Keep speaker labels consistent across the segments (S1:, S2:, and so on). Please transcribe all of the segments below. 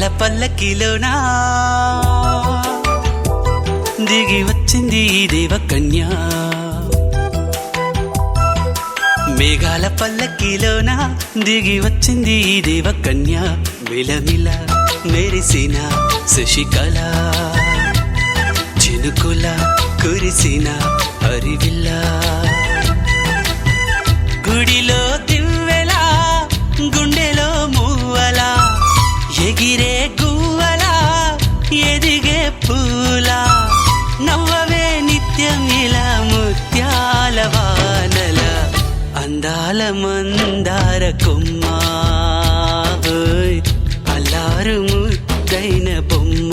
S1: మేఘాల పల్లకిలోనా దిగి వచ్చింది ఈ దేవకన్య. మేఘాల పల్లకిలోనా దిగి వచ్చింది ఈ దేవకన్య. మిలమిల మెరిసిన శశికళ చినుకుల కురిసిన హరివిల్ల. గుడిలో దివ్వెలా గుండెలో మూవలా ఎగిరే గువ్వలా ఎదిగే పూలా. నవ్వవే నిత్యం ఇలా ముత్యాల వానల అందాల మందార కొమ్మ. అల్లారు ముద్దైన బొమ్మ.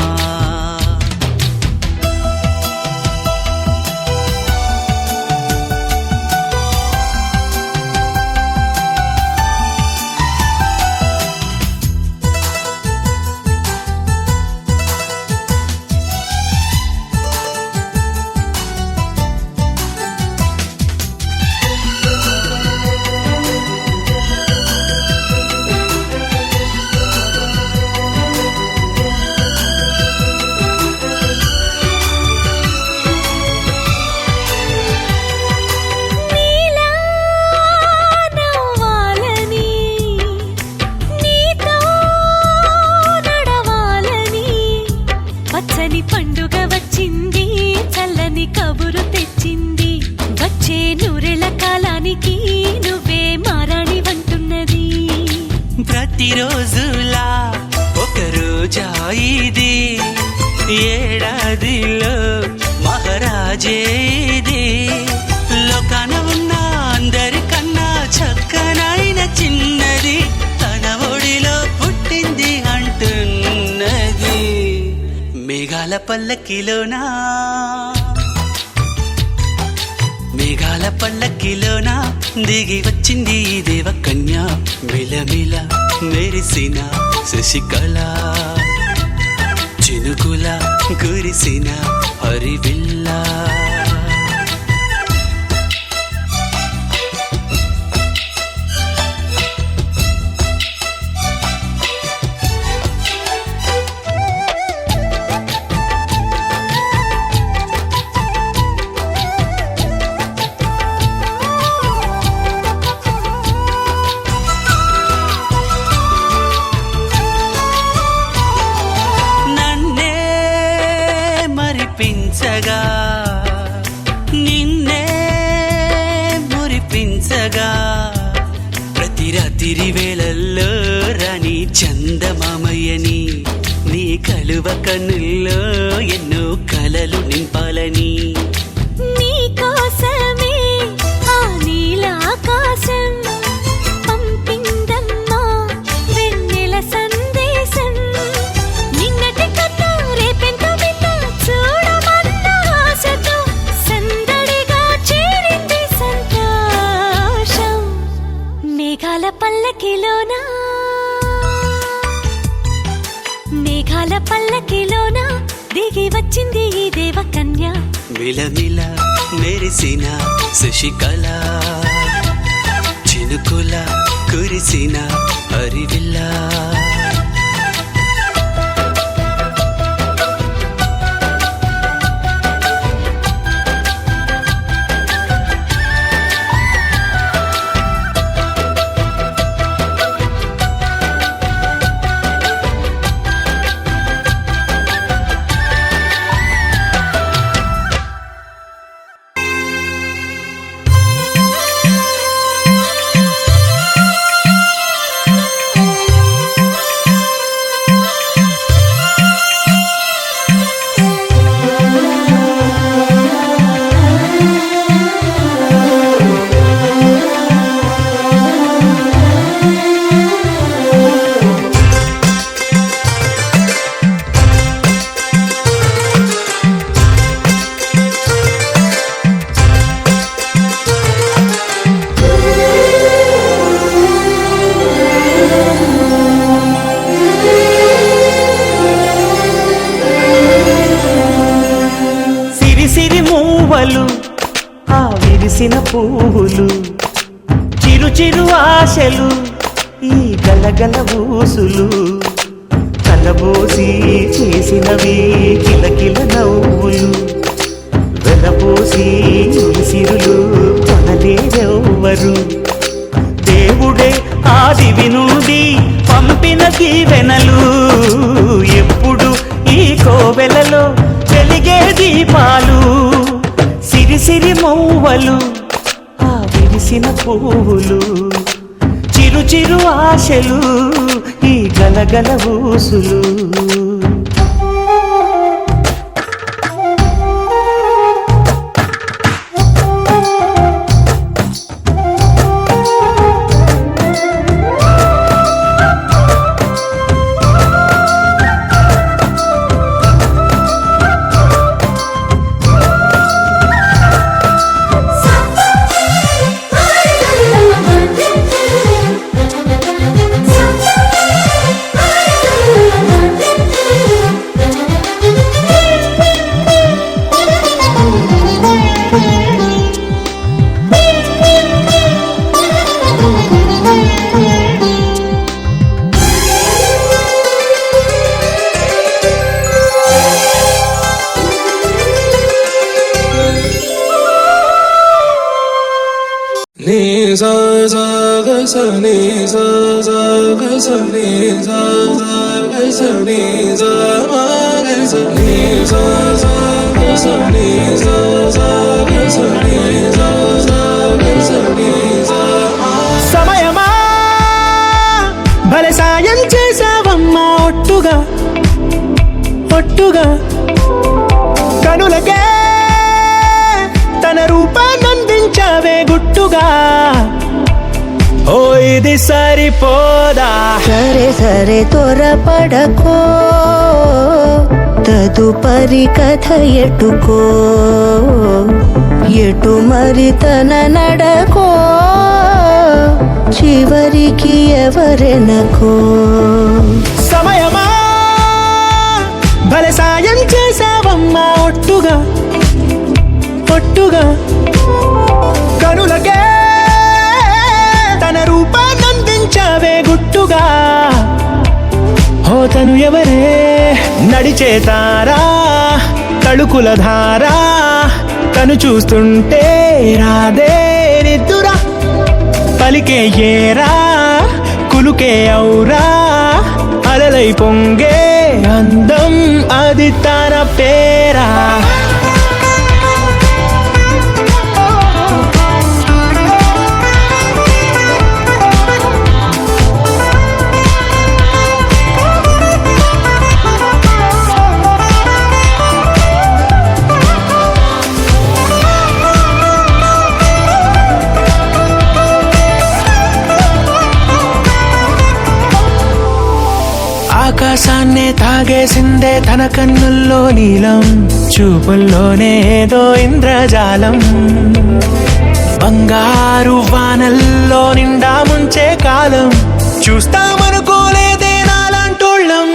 S2: పండుగ వచ్చింది చల్లని కబురు తెచ్చింది. వచ్చే నూరెళ్ళ కాలానికి నువ్వే మారాణి వంటున్నది.
S1: ప్రతిరోజులా ఒక రోజా ఇది ఏడాదిలో మహారాజే ఇది. లోకాన ఉన్న అందరికన్నా చక్కనైన చిన్నది తన ఒడిలో పుట్టింది అంటున్నది. మేఘాల పల్లకిలోనా మేఘాల పల్లకిలోనా దిగి వచ్చింది ఈ దేవకన్య. మిలమిల మెరిసిన శశికళ చినుకుల కురిసిన హరివిల్ల. మురిపించగా నిన్నే మురిపించగా ప్రతి రాత్రి వేళల్లో రాణి చందమామయ్యని నీ కలువ కన్నుల్లో ఎన్నో కలలు నింపాలని.
S2: నీ కోసమే ఆ నీలాకాశం పంపిందమ్మా వెన్నెల సందేశం. నిన్నటి కన్నా రేపెంత పల్లకిలోనా మేఘాల పల్లకిలోనా దిగి వచ్చింది ఈ దేవకన్య.
S1: మిలమిల మెరిసిన శశికళ చినుకుల కురిసిన హరివిల్ల.
S3: మూవలు ఆ విరిసిన పువ్వులు చిరు చిరు ఆశలు ఈ గలగల ఊసులు కల కలబోసి చేసినవి కిలకిల నవ్వులు వెలబోసి సిరులు కొనలేరెవ్వరు దేవుడే ఆదివి నుండి పంపిన దీవెనలు ఎప్పుడు ఈ కోవెలలో వెలిగే దీపాలు సిరిసిరి మౌవలు ఆ విరిసిన పువ్వులు చిరు చిరు ఆశలు ఈ గలగల ఊసులు
S4: sa sa ga sa ni sa sa ga sa ni sa sa ga sa ni sa ma ga sa ni sa sa ga sa ni sa sa ga sa ni sa sa ga sa ni sa
S3: సమయమా భలే సాయం చేసావమ్మా ఒట్టుగా ఒట్టుగా కనులకే తన రూపాన్నందించావే గుట్టుగా ఓ ఇది సరిపోదా
S2: సరే సరే త్వరపడకో తదుపరి కథ ఎటుకో ఎటు మరి తన నడకో చివరికి ఎవరెనకో
S3: సమయమా భలే సాయం చేసావమ్మా ఒట్టుగా ఒట్టుగా కనులకే తన రూపాన్నందించావే గుట్టుగా తను ఎవరే నడిచే తారా తళుకుల ధారా తను చూస్తుంటే రాదే నిద్దురా పలికే ఏరా కులుకే ఔరా అలలై పొంగే అందం అది తన పేరా ఆకాశాన్నే తాగేసిందే తన కన్నుల్లో నీలం చూపుల్లోనే ఏదో ఇంద్రజాలం బంగారు వానల్లో నిండా ముంచే కాలం చూస్తామనుకోలేదే నాలాంటోళ్ళం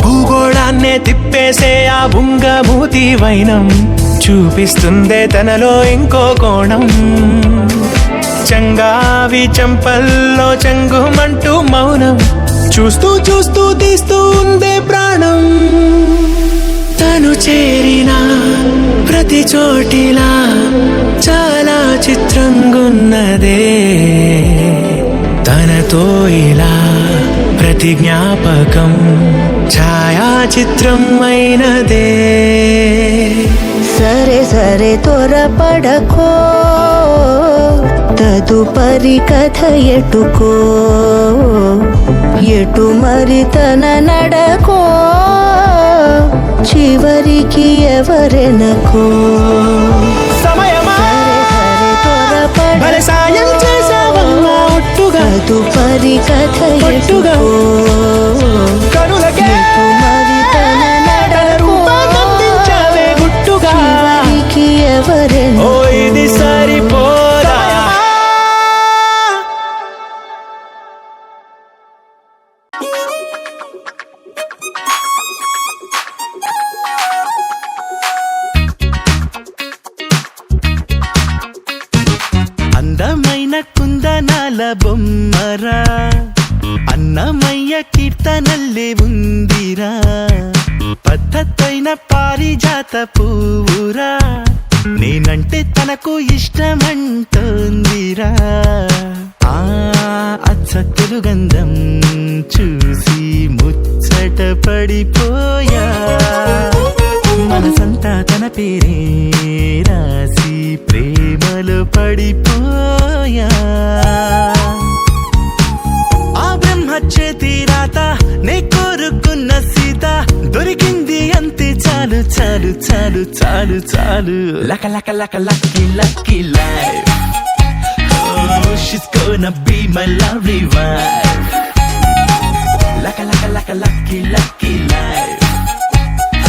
S3: భూగోళాన్నే తిప్పేసే ఆ బుంగమూతి వైనం చూపిస్తుందే తనలో ఇంకో కోణం చంగావి చంపల్లో చంగుమంటూ మౌనం చూస్తూ చూస్తూ తీస్తూ ఉందే ప్రాణం తను చేరిన ప్రతి చోటిలా చాలా చిత్రంగున్నదే తనతో ఇలా ప్రతి జ్ఞాపకం ఛాయాచిత్రం అయినదే
S2: సరే సరే త్వరపడకో తదుపరి కథ ఎటుకో ఎటు మరి తన నడకో చివరికి ఎవరెనకో
S3: సమయమా భలే సాయం చేసావమ్మా ఒట్టుగా
S2: తదుపరి కథ ఎటుకో
S3: కనులకే
S2: ఎటు మరి తన నడకో
S3: రూపాన్నందించావే గుట్టుగా
S2: చివరికి ఎవరెనకో
S3: ఇది సరిపోదా అందమైన కుందనాల బొమ్మరా అన్నమయ్య కీర్తనల్లే ఉందిరా పద్ధతైన పారిజాత పువ్వురా నేనంటే తనకు ఇష్టమంటోందిరా ఆ అచ్చ తెలుగంధం చూసి ముచ్చట పడిపోయా మనసంతా తన పేరే రాసి ప్రేమలో పడిపోయా ఆ బ్రహ్మ చేతి రాత నే కోరుకున్న సీత దొరికింది అంతే చాలు చాలు చాలు చాలు చాలు లక లక లక lucky lucky life Oh, she's gonna be my lovely wife లక లక లక lucky lucky life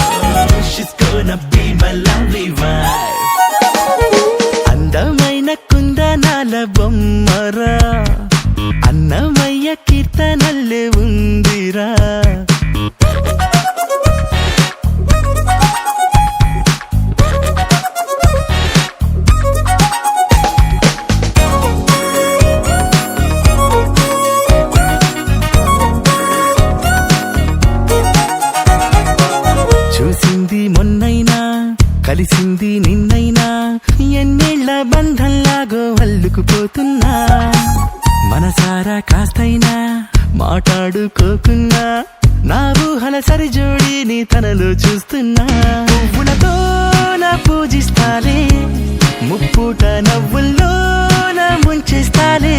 S3: Oh, she's gonna be my lovely wife అందమైన కుందనాల బొమ్మరా అన్నమయ్య కీర్తనల్లే ఉందిరా చూసింది మొన్నైనా కలిసింది నిన్నైనా ఎన్నేళ్ల బంధంలాగో అల్లుకుపోతున్నా మనసారా కాస్తైనా మాట్లాడుకోకున్నా నా ఊహల సరిజోడిని తనలో చూస్తున్నా పువ్వులతోన పూజిస్తాలే ముప్పుట నవ్వుల్లోన ముంచేస్తాలే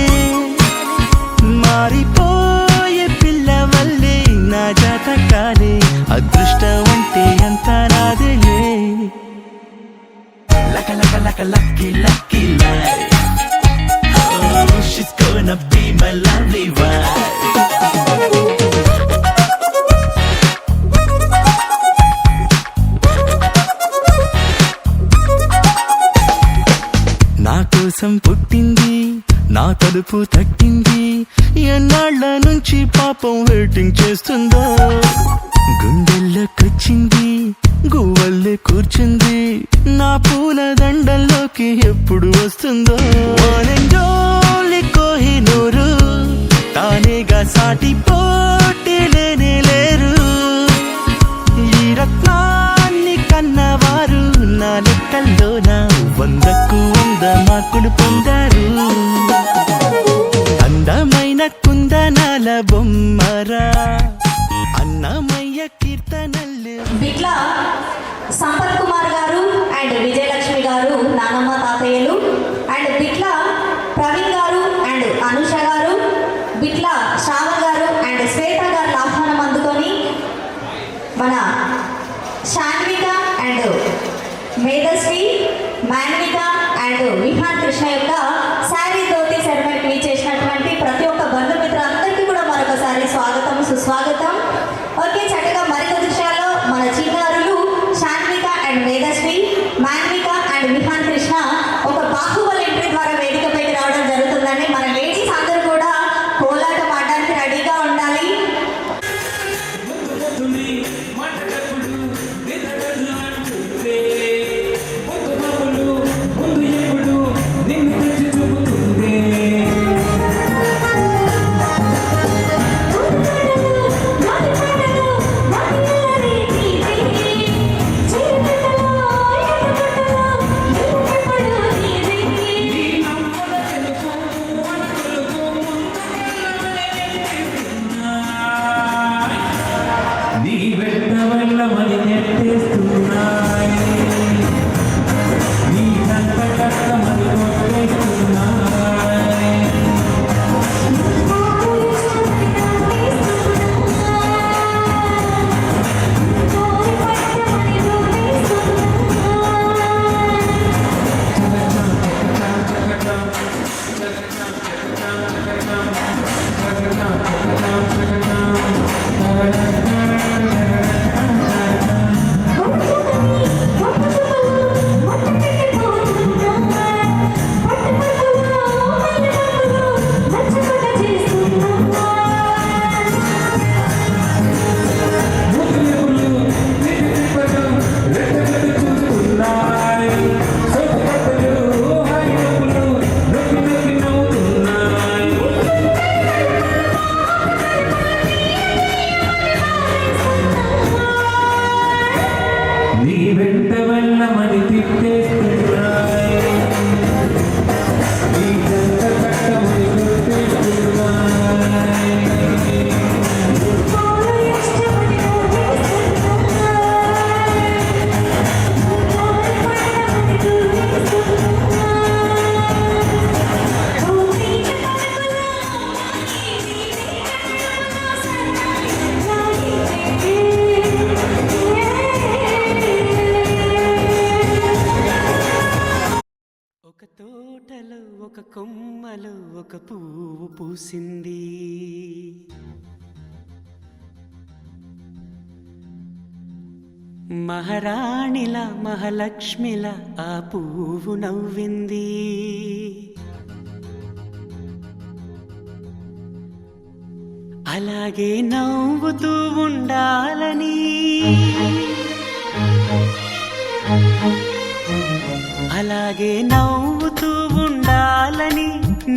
S3: మారిపోయే పిల్లవల్లే నా జాతకాలే అదృష్టం అంటే అంత నాదేలే లక లక లక lucky lucky life Oh, she's gonna be my lovely wife నా కోసం పుట్టింది నా తలుపు తట్టింది ఎన్నాళ్ళ నుంచి పాపం వెయిటింగ్ చేస్తుందో గుండెల్లోకొచ్చింది గువ్వల్లే కూర్చుంది నా పూల దండల్లోకి ఎప్పుడు వస్తుందో ఓనంజోలి కోహినూరు తానేగా సాటి పోటీ లేనే లేరు ఈ రత్నాన్ని కన్నవారు నా లెక్కల్లోన 100కు 100 మార్కులు పొందారు అందమైన కుందనాల బొమ్మరా అన్నమయ్య కీర్తనల్లు
S5: బిట్ల సంపత్ కుమార్ గారు అండ్ విజయలక్ష్మి గారు నానమ్మ తాతయ్యలు అండ్ బిట్ల ప్రవీణ్ గారు అండ్ అనుష గారు బిట్ల శ్రావణ్ గారు అండ్ శ్వేత గారు ఆహ్వానం అందుకొని మన శాన్విక అండ్ మేధస్వి మాన్విక అండ్ విహాన్ కృష్ణ యొక్క
S1: తోటలో ఒక కొమ్మలో ఒక పువ్వు పూసింది, మహారాణిలా మహాలక్ష్మిలా ఆ పువ్వు నవ్వింది. అలాగే నవ్వుతూ ఉండాలని, అలాగే నవ్వుతూ ఉండాలని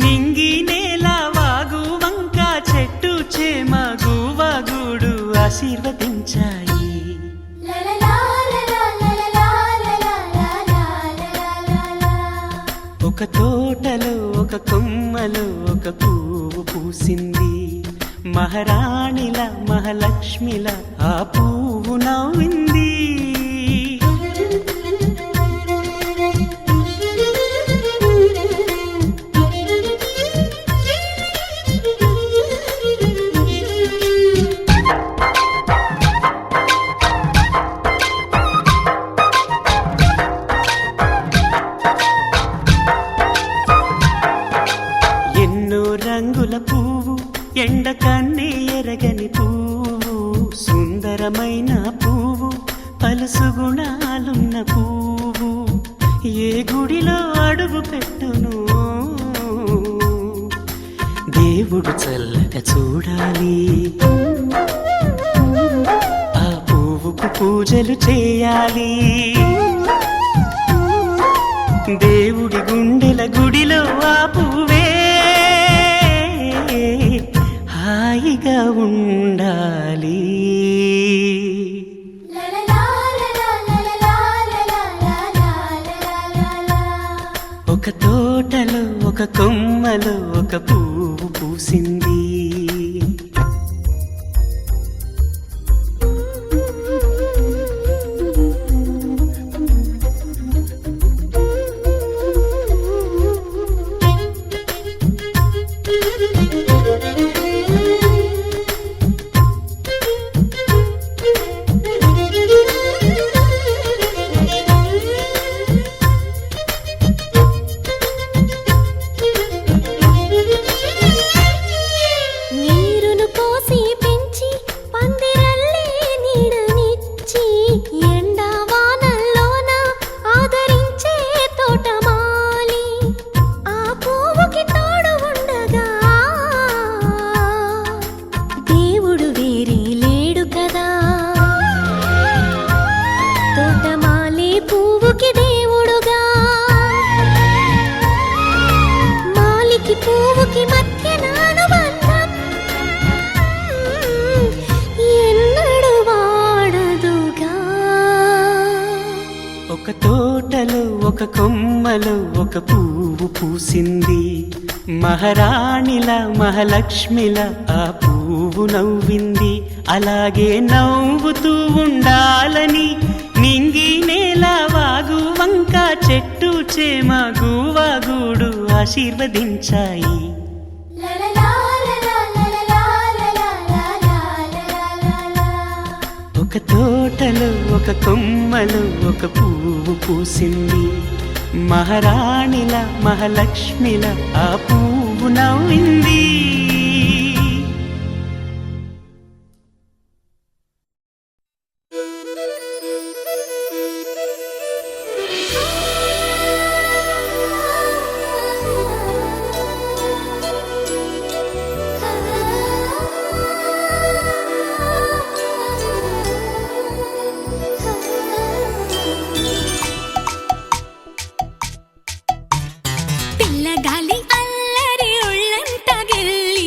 S1: నింగి నేల వాగు వంక చెట్టు చేమ గువగూడు ఆశీర్వదించాయి. ఒక తోటలో ఒక కొమ్మలో ఒక పువ్వు పూసింది, మహారాణిల మహాలక్ష్మిల ఆ పువ్వు నవ్వింది. రంగుల పువ్వు ఎండ కన్నే ఎరగని పువ్వు, సుందరమైన పువ్వు పలుసు గుణాలున్న పువ్వు, ఏ గుడిలో అడుగు పెట్టును దేవుడు చల్లగా చూడాలి. ఆ పువ్వుకు పూజలు చేయాలి, దేవుడి గుండెల గుడిలో ఆ పువ్వే హాయిగా ఉండాలి. ఒక తోటలో ఒక కొమ్మలో ఒక పువ్వు పూసింది. ఒక తోటలో ఒక కొమ్మలో ఒక పువ్వు పూసింది, మహారాణిల మహాలక్ష్మిల ఆ పువ్వు నవ్వింది. అలాగే నవ్వుతూ ఉండాలని నింగి నేల వాగు వంక చెట్టు చేమ గువగూడు ఆశీర్వదించాయి. ఒక తోటలో ఒక కొమ్మలో ఒక పువ్వు పూసింది, మహారాణిల మహాలక్ష్మిల ఆ పువ్వు నవ్వింది.
S6: గాలి అల్లరి ఉళ్ళంతా గిల్లి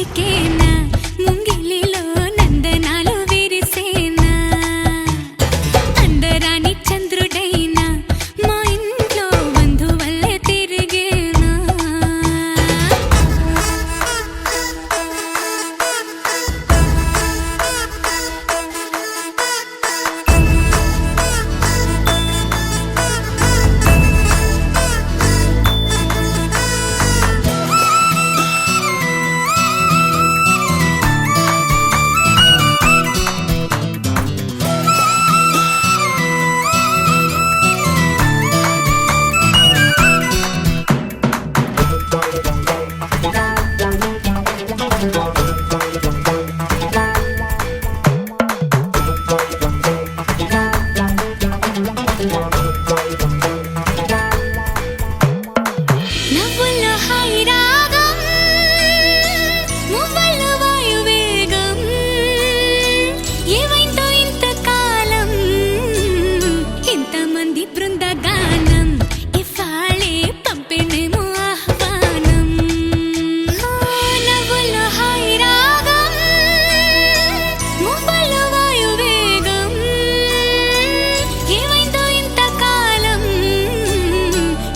S6: పలికేనా ముంగిలిలో నందనాలు విరిసేనా అందరాని చంద్రుడైనా మా ఇంట్లో బంధువల్లే తిరిగేనా నవ్వుల్లో హాయి రాగం మువ్వల్లో వాయువేగం ఏవైందో ఇంతకాలం ఇంతమంది బృందగానం ఇవాళే పంపిణేమో ఆహ్వానం నవ్వుల్లో హాయి రాగం మువ్వల్లో వాయువేగం ఏవైందో ఇంతకాలం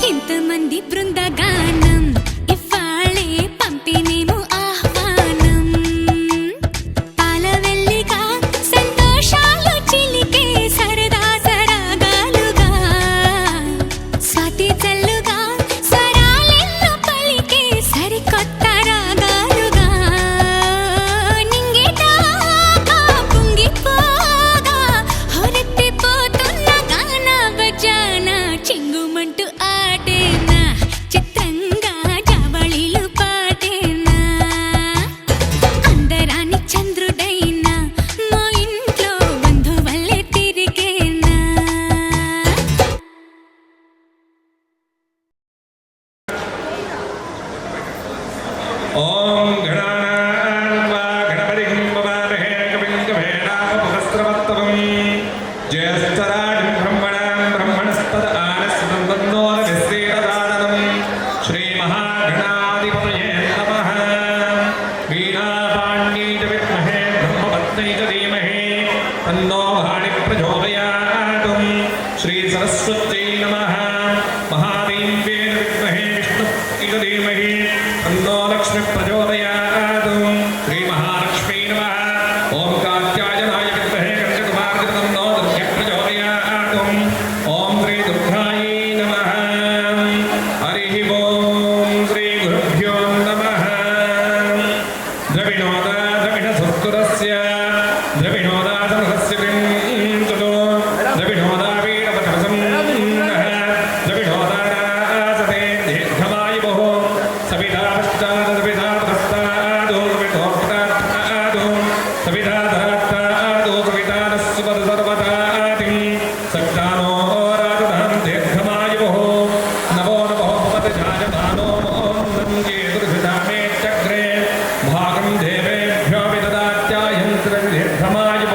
S6: ఇంతమంది బృందగానం ఇవాళే పంపిణేమో ఆహ్వానం పాలవెల్లిగా సంతోషాలు చిలికే సరదా సరాగాలుగా స్వాతి చల్లుగా స్వరాలెన్నో పలికే సరికొత్త రాగాలుగా నింగిదాకా పొంగిపోగా హొరెత్తిపోతున్న గాన బజానా చింగుమంటూ ఆటేనా చిత్రంగా జావళిలు పాటేనా అందరాని చంద్రుడైనా మా ఇంట్లో బంధువల్లే తిరిగేనా
S4: ఓం గణానాన్వా గణపతిం వవామహే కవిం కవీనాముపమస్రవస్తవం జ్యేష్ఠరాజం బ్రహ్మణాం బ్రహ్మణస్పద ఆనస్పదం తన్నో నిశ్రీరదానం శ్రీమహాగణాధిపతయే నమః వీణాపాణ్యై చ విద్మహే బ్రహ్మపత్న్యై చ ధీమహి తన్నో వాణి ప్రచోదయాత్ శ్రీసరస్వత్యై నమః మహాదేవ్యై విద్మహే విష్ణుపత్న్యై చ ధీమహి తన్నో లక్ష్మీ ప్రచోదయాత్ శ్రీమహాలక్ష్మీ నమః ఓం కాత్యాయనాయ విద్మహే కన్యకుమార్తె తన్నో దుర్గే ప్రచోదయాత్ ఓం శ్రీ దుర్గాయై నమః హరి ఓం శ్రీ గురుభ్యో నమః ద్రవిణోద ద్రవిణసుర్గురస్య ద్రవిణోదాసనసస్య వింతుతో ద్రవిణోదా వీరవచనసం ద్రవిణోదాసతే దీర్ఘమాయుః సవితా పశ్చాత్ సవితా పురస్తాద్ సవితోపతాద్ సవితా ధరాత్తాద్ సవితా నస్సుపద సర్వతాతి సక్తానో రాజధాం దీర్ఘమాయుః నమో నమో భవతి జాయమానో నంగే దుర్భిధామే చక్రే భాగం దేవేభ్యో విదదాత్యాయంత్రం దీర్ఘమాయుః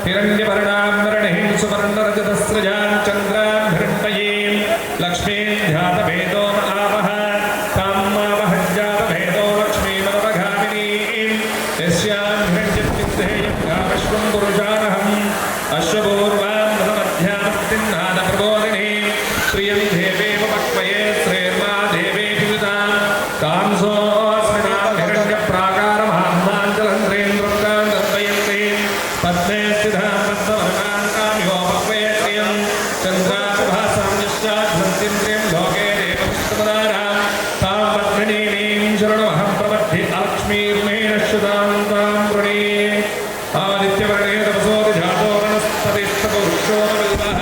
S4: హిరణ్యవర్ణాం వరణీం సువర్ణరజతస్రజాం చంద్రాం హిరణ్మయీం లక్ష్మీం ధ్యాతభేదో ఆవహ తాం మావహజ్జాతభేదో లక్ష్మీమనవగామినీం యస్యాం హిరణ్యత్యుద్ధేయం విశ్వం పురుషానహం అశ్వపూర్వాం రథమధ్యామస్తిన్నాద ప్రబోధిని ప్రియం దేవేవ పక్వయే శ్రేర్మా దేవేభియుతాం తాం సోऽస్మినాం హిరణ్యప్రాకారమహామాంచలంద్రేంద్రం దర్శయంతి పద్మే స్థితాం పద్మవర్ణాంతామివో పక్వయే శ్రియం చంద్రాభిభాసాం యస్యాధ్వంతింద్రియం లోకే దేవపుష్పదారాం తాం పద్మినీం శరణమహం ప్రపద్యే అలక్ష్మీర్మేణ శ్రుతాం తాం వృణే ఆదిత్యవర్ణే తపసో జాతో వనస్పతిస్తపురుషో విల్వః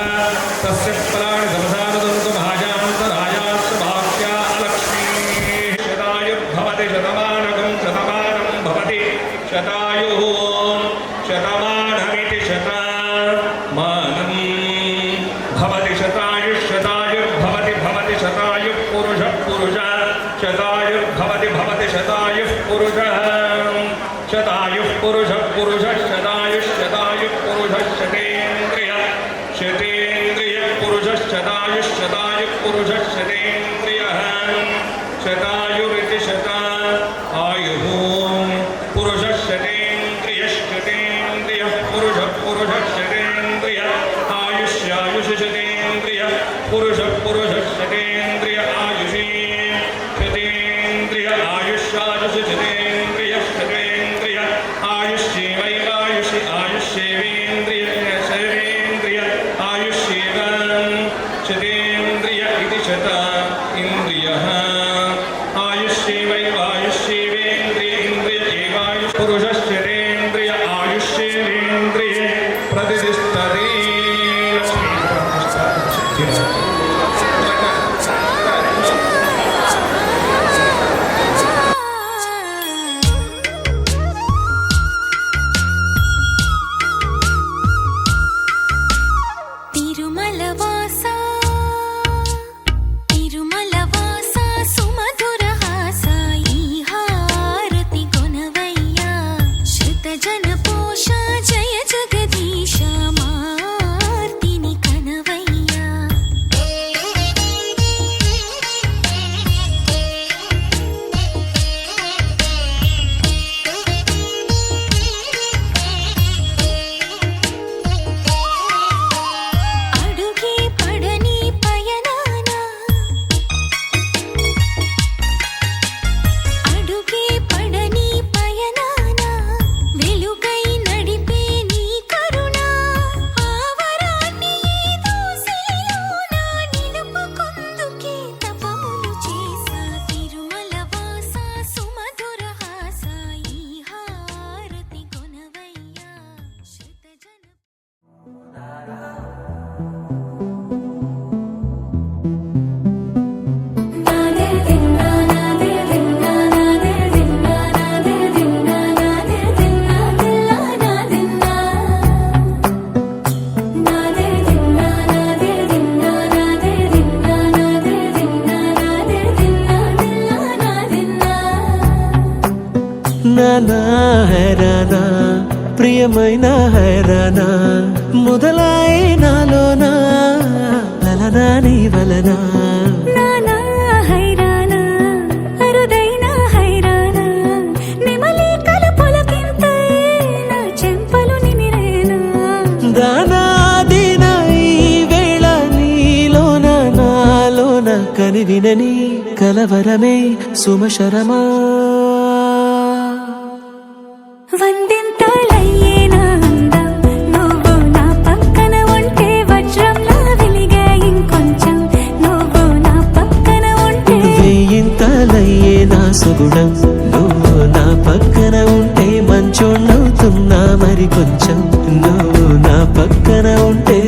S4: తస్య ఫలాని సమసానదంతు మహాయాంతరాయాశ్చ వాక్యా అలక్ష్మీః శతాయుర్భవతి శతమానకం శతమానం భవతి శతాయుః శతమానమితి శతమానం భవతి శతాయుర్భవతి భవతి శతాయుః పురుషః పురుషः శతాయుర్భవతి భవతి శతాయుః పురుషः శతాయుః పురుషః పురుషः శతాయుః పురుషः శతేంద్రియ శతేంద్రియ పురుషः శతాయుః పురుషः శతేంద్రియः శతాయురితి శత ఆయుః
S3: నానా హైరానా ప్రియమైన హైరానా మొదలాయి నాలోనా లలనా నీ వలనా
S6: నానా హైరానా అరుదైన హైరానా నెమలి కలుపులకింతై నా చెంపలు నిమిరేనా
S3: దానాదిన ఈ వేళ నీలోన నాలోన కనివినని కలవరమే సుమశరమా
S6: వందింతలయ్యే నా అందం నువ్వు నా పక్కన ఉంటే వజ్రంలా వెలిగే ఇంకొంచెం నువ్వు నా పక్కన ఉంటే
S3: వేయింతలయ్యే నా సుగుణం నువ్వు నా పక్కన ఉంటే మంచోణ్ణవుతున్నా మరి కొంచెం నువ్వు నా పక్కన ఉంటే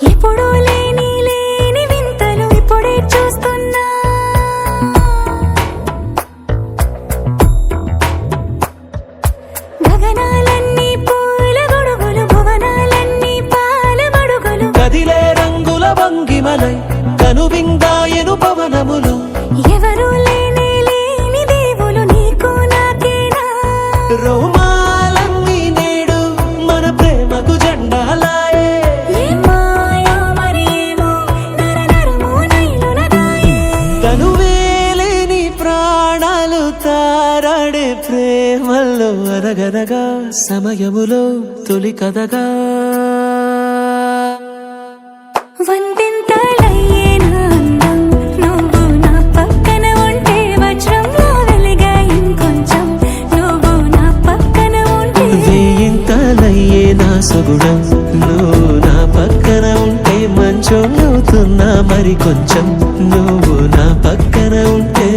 S6: ఎప్పుడూ లేని వింతలు ఇప్పుడే చూస్తున్నా గగనాలన్నీ పూల గొడుగులు భువనాలన్నీ పాల మడుగులు
S3: కదిలే రంగుల భంగిమలై కనువిందాయను పవనములు
S6: ఎవరు లేని దేవులు నీకు నాకేనా
S3: రోమాలన్నీ నేడు మన ప్రేమకు జెండాలాయే
S6: ఏ మాయో మరేమో నరనరమో నైలునదాయే
S3: తనువేలేని ప్రాణాలు తారాడే ప్రేమల్లో అనగనగా సమయములో తొలి కథగా
S6: వందింతలయ్యే నా అందం నువ్వు నా పక్కన ఉంటే వజ్రంలా వెలిగే ఇంకొంచెం నువ్వు నా పక్కన ఉంటే
S3: వేయింతలయ్యే నా సుగుణం నువ్వు నా పక్కన ఉంటే మంచోణ్ణవుతున్నా మరి కొంచెం నువ్వు నా పక్కన ఉంటే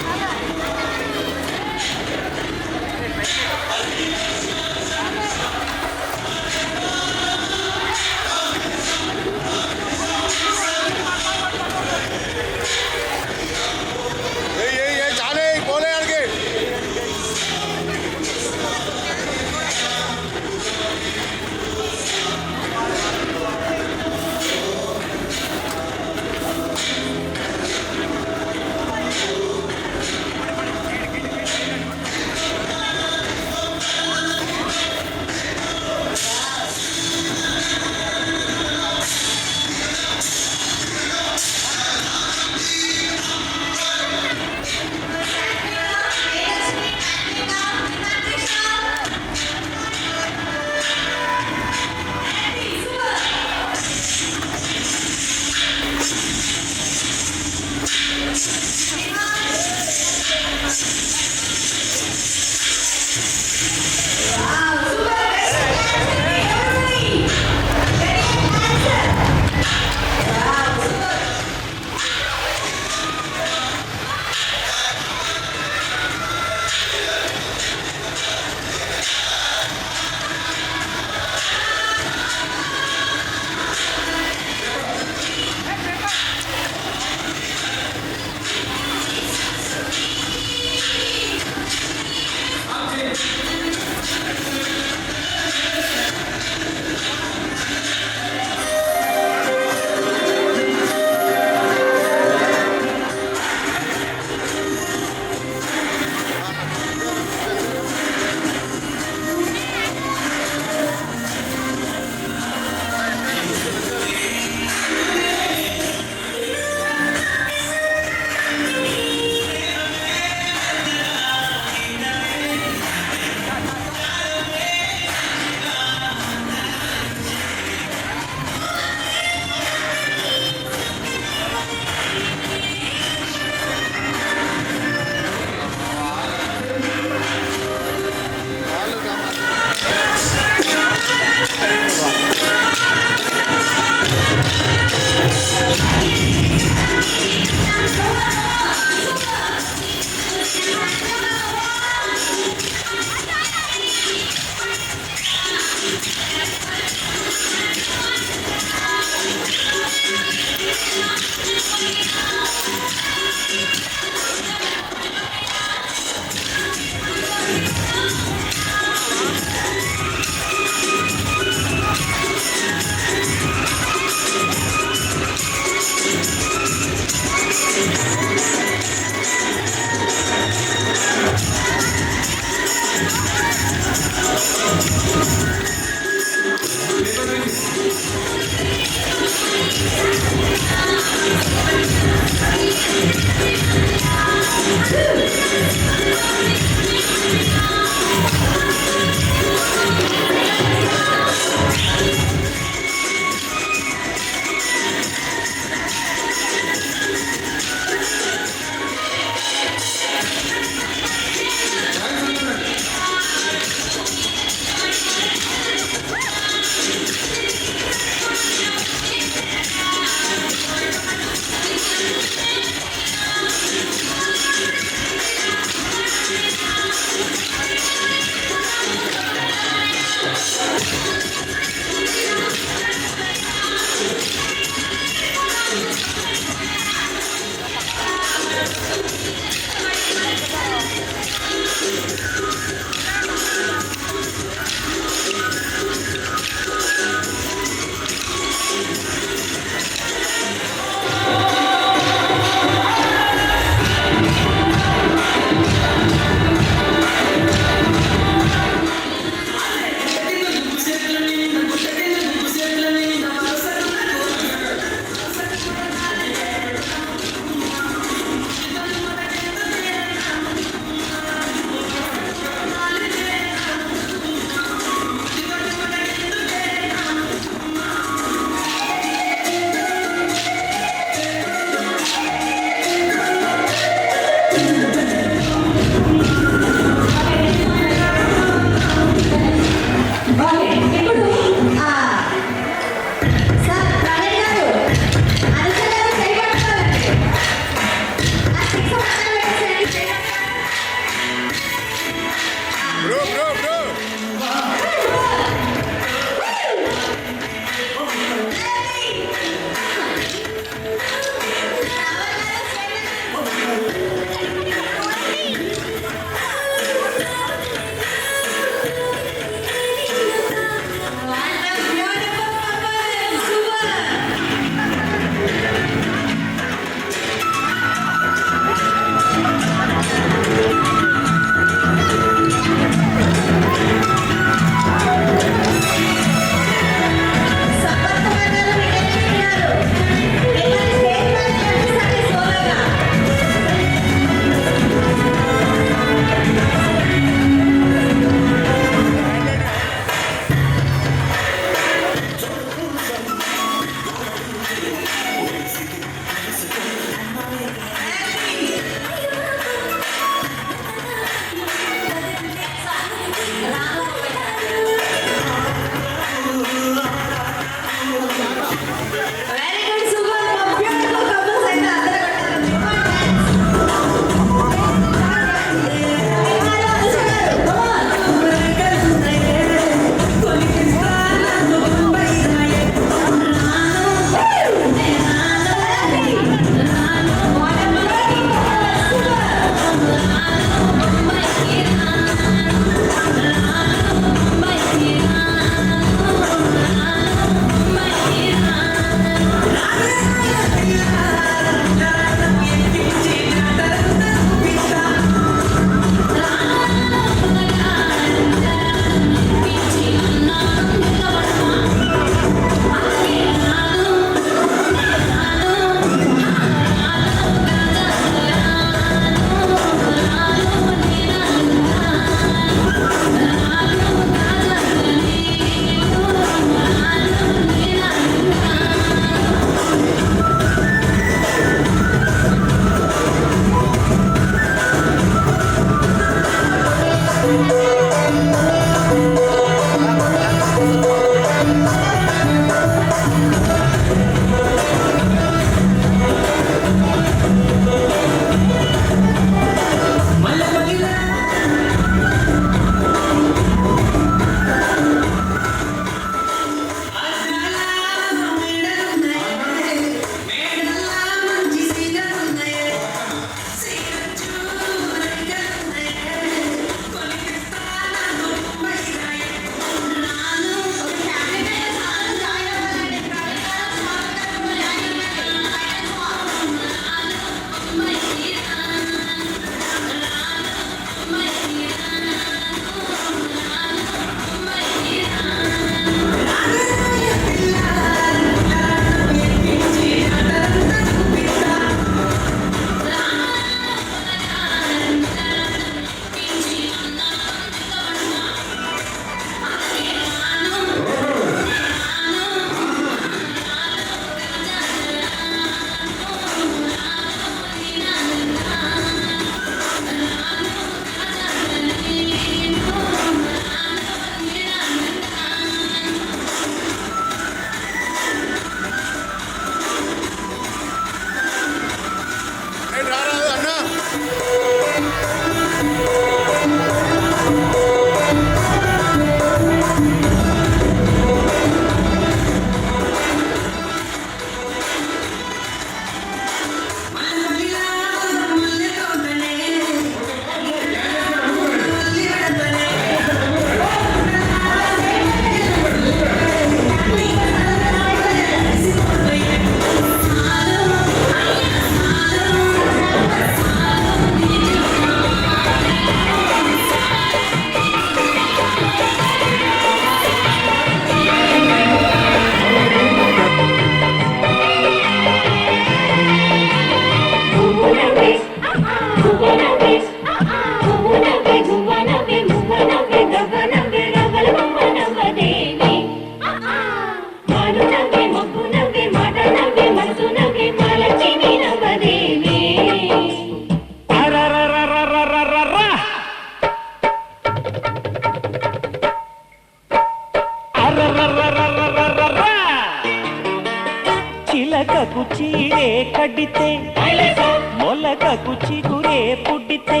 S1: మొలకకు చిగురే పుట్టితే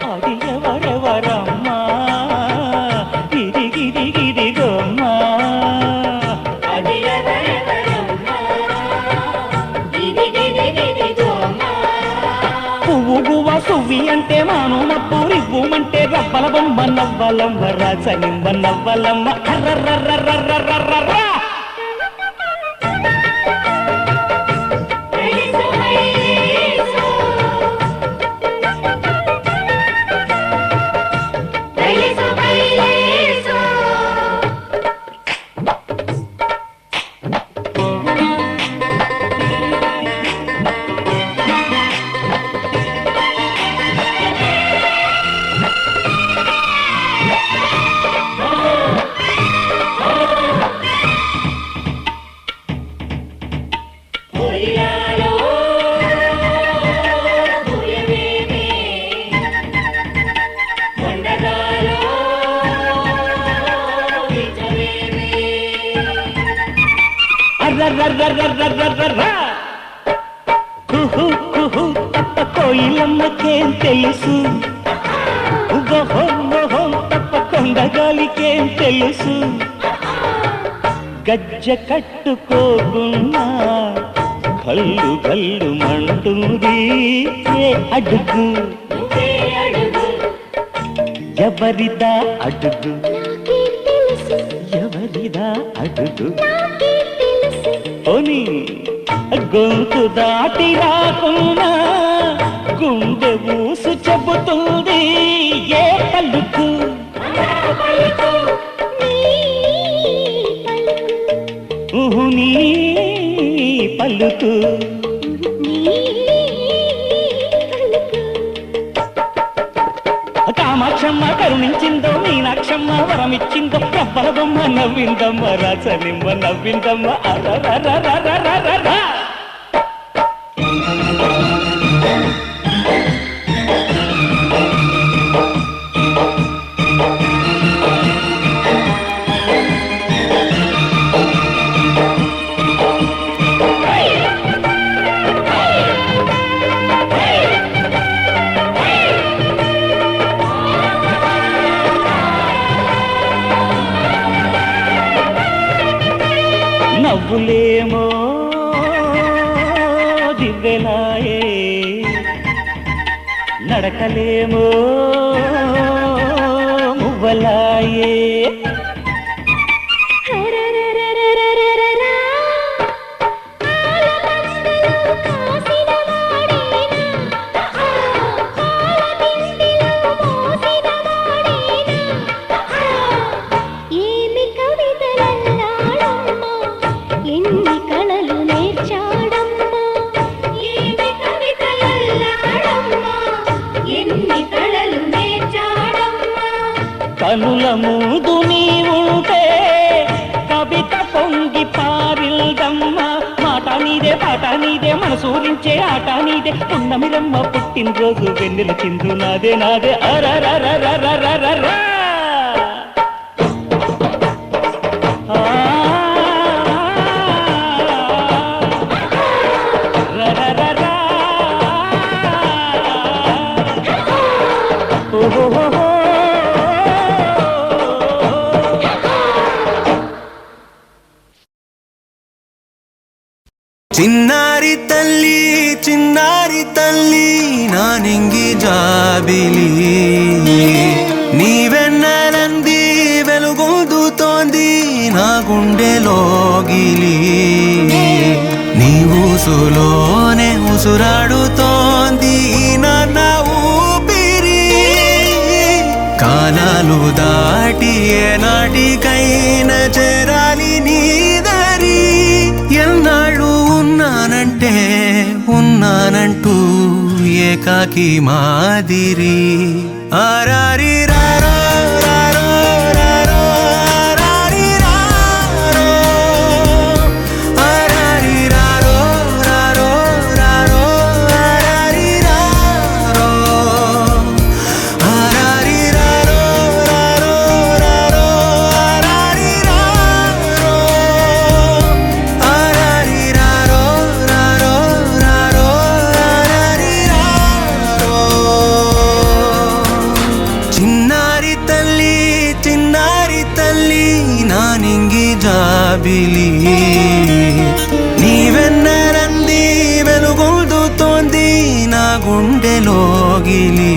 S1: అది ఎవరెవరమ్మా గిరిగిరిగిరిగమ్మా పువ్వు గువ్వ సువ్వి అంటే మాను మబ్బు రివ్వుమంటే రవ్వల బొమ్మ నవ్వలమ్మ రాసనిమ్మ నవ్వలమ్మ అర్రర్రర్రర్రర్రర్రర్ర కోయిలమ్మకేం తెలుసు తప్ప కొండగాలికేం తెలుసు గజ్జ కట్టుకోకున్నా కళ్ళు కళ్ళు మంటుంది ఏ అడుగు ఎవరిదా అడుగు ఎవరిదా అడుగు ఓని గొంతు దాటి రాకున్నా గుండె ఊసు చెబుతుంది ఏ పలుకు నీ పలుకు కామాక్షమ్మ కరుణించిందో మీనాక్షమ్మ వరమిచ్చిందో రవ్వల బొమ్మ నవ్విందమ్మ రాసనిమ్మ నవ్విందమ్మ అరరరరరరరర నవ్వులేమో దివ్వెలాయే నడకలేమో మువ్వలాయే కనుల ముందు నీవుంటే కవిత పొంగి పారిల్దమ్మ మాట నీదే పాట నీదే మనసూరించే ఆట నీదే పున్నమిరమ్మ పుట్టినరోజు వెన్నెల చిందు నాదే నాదే అరరరరరరరర
S3: చిన్నారి తల్లి నా నింగి జాబిలి నీ వెన్నెలంది వెలుగొందుతోంది నా గుండెలోగిలి నీ ఊసులోనే ఉసురాడుతోంది నా ఊపిరి కాలాలు దాటి ఏనాటికైనా చేరాలి నీ దరి ఎన్నాళ్ళు ఉన్నానంటూ ఏకాకి మాదిరి ఆరారి రారో రారో రారో రారి రారో ఆరారి రారో రారో రారో ఆరారి రారో ఆరారి రారో రారో రారో ఆరారి రారో ఆరారి రారో రారో రారో జాబిలి నీవెన్నరంది వెలుగొందుతోంది నా గుండెలోగిలి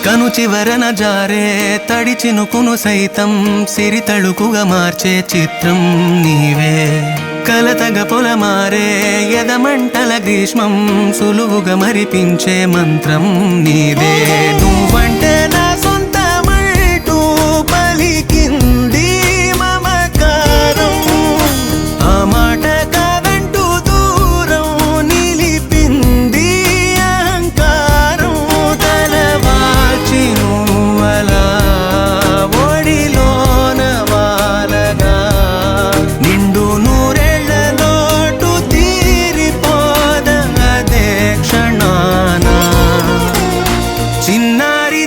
S3: కను చివరన జారే తడి చినుకును సైతం సిరి తళుకుగా మార్చే చిత్రం నీవే కలతగ పొలమారే ఎదమంటల గ్రీష్మం సులువుగా మరిపించే మంత్రం నీదే నువ్వంటే నా సొంతమంటూ పలికింది మమకారం ఆ మాట కాదంటూ దూరం నిలిపింది అహంకారం తలవాచి నువ్వలా ఒడిలోన వాలగా నిండు నూరేళ్ల లోటు తీరిపోదదే క్షణాన చిన్నారి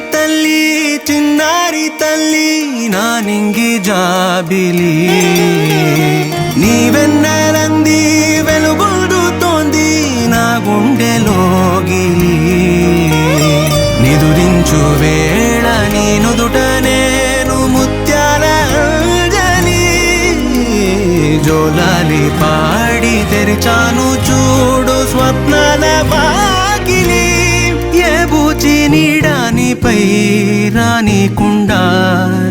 S3: తల్లి నా నింగి జాబిలి నీవెన్నరంది వెలుగొందుతోంది నా గుండెలోగిలి నిదురించు వేళ నీ నుదుట నేను ముత్యాల అంజలి జోలాలి పాడి తెరిచాను చూడు స్వప్నాల వాకిలి ఏ బూచి నీడానిపై రానికుండా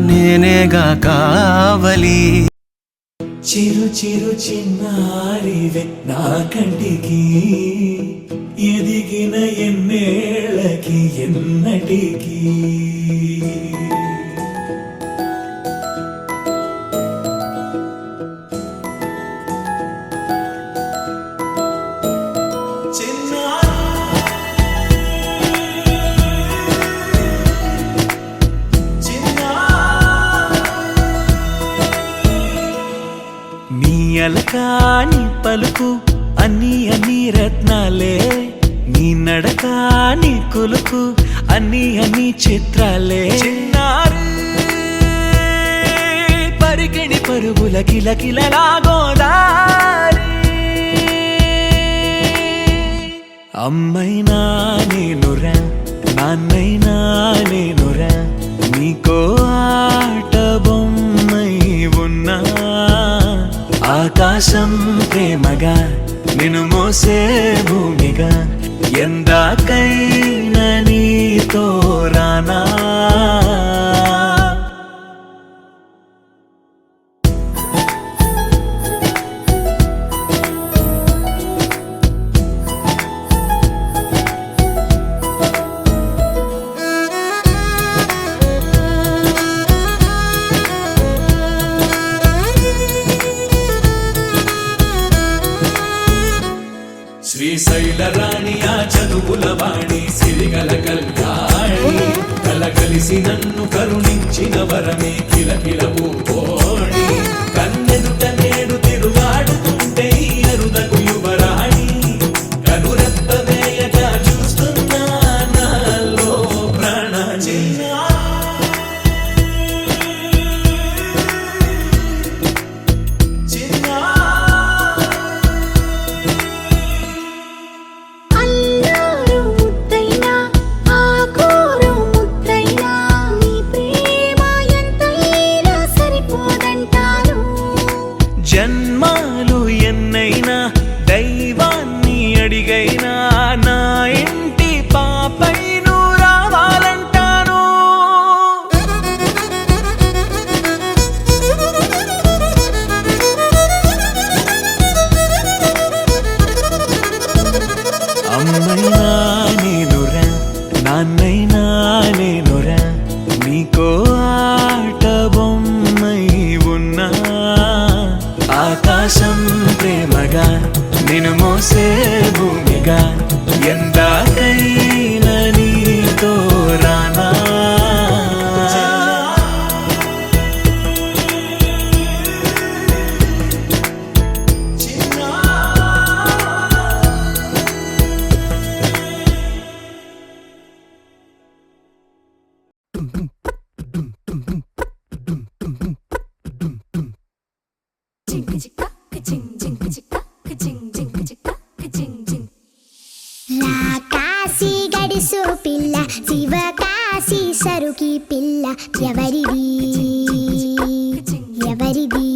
S3: నేనేగా కావలి
S7: చిరు చిరు చిన్నారివే నా కంటికి ఎదిగిన ఎన్నేళ్ళకి ఎన్నటికి
S3: నీ అలకాని పలుకు అన్ని రత్నాలే నీ నడక నీ కులుకు అన్ని చిత్రాలే చిన్నారు పరికిణి పరుగుల కిలకిలలాగోదారి అమ్మైనా నేనురా నాన్నైనా నేనురా నీకో ఆట బొమ్మై ఉన్నా ఆకాశం ప్రేమగా నిన్ను మోసే భూమిగా ఎందాకైనా నీతో రానా
S7: శ్రీశైల రాణి ఆ చదువుల వాణి సిరిగల కళ్యాణి కలగలిసి నన్ను కరుణించిన వరమే కిలకిల పూకోణి కన్నెదుట నేడు తిరుగాడుతుంటే ఈ అరుదకు యువరాణి కనురెప్ప వేయగా చూస్తున్నా నాలో ప్రాణ
S6: అల్లారు ముద్దైనా ఆకూరు ముద్దైనా నీ ప్రేమ ఎంతైనా సరిపోదంటాను
S3: జన్మాలు ఎన్నైనా దైవాన్ని అడిగైనా నా ఇంటి పాపై నువ్వు రావాలంటాను అమ్మైనా నేనురా నాన్నైనా నేనురా నీకో ఆట బొమ్మై ఉన్నా ఆకాశం ప్రేమగా నిన్ను మోసే భూమిగా ఎందాకైనా నీతో రానా
S8: కాశీ గడిసు పిల్ల శివ కాశీ సరుకి పిల్ల ఎవరిది ఎవరిది